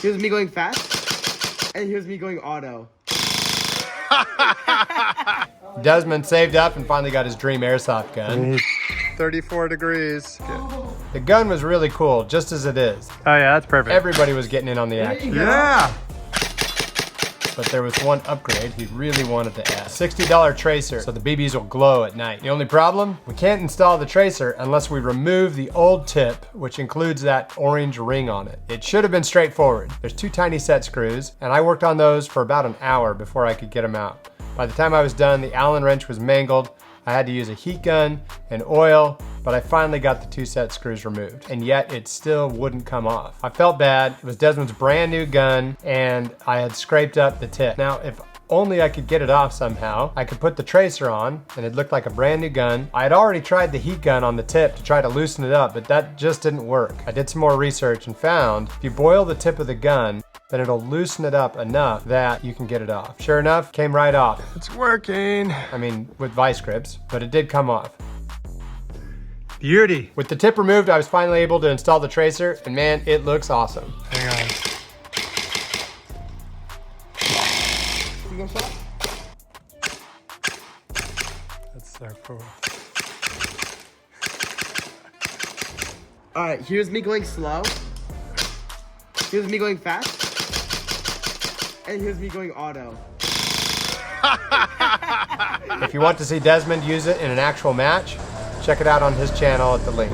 Here's me going fast, and here's me going auto. Desmond saved up and finally got his dream airsoft gun. 34 degrees. The gun was really cool, just as it is. Oh yeah, that's perfect. Everybody was getting in on the action. Yeah. But there was one upgrade he really wanted to add. $60 tracer, so the BBs will glow at night. The only problem? We can't install the tracer unless we remove the old tip, which includes that orange ring on it. It should have been straightforward. There's 2 tiny set screws, and I worked on those for about an hour before I could get them out. By the time I was done, the Allen wrench was mangled. I had to use a heat gun and oil, but I finally got the 2 set screws removed, and yet it still wouldn't come off. I felt bad. It was Desmond's brand new gun, and I had scraped up the tip. Now, if only I could get it off somehow, I could put the tracer on, and it looked like a brand new gun. I had already tried the heat gun on the tip to try to loosen it up, but that just didn't work. I did some more research and found if you boil the tip of the gun, then it'll loosen it up enough that you can get it off. Sure enough, came right off. It's working. I mean, with vice grips, but it did come off. Beauty. With the tip removed, I was finally able to install the tracer, and man, it looks awesome. Hang on. That's so cool. All right, here's me going slow. Here's me going fast. And here's me going auto. If you want to see Desmond use it in an actual match, check it out on his channel at the link.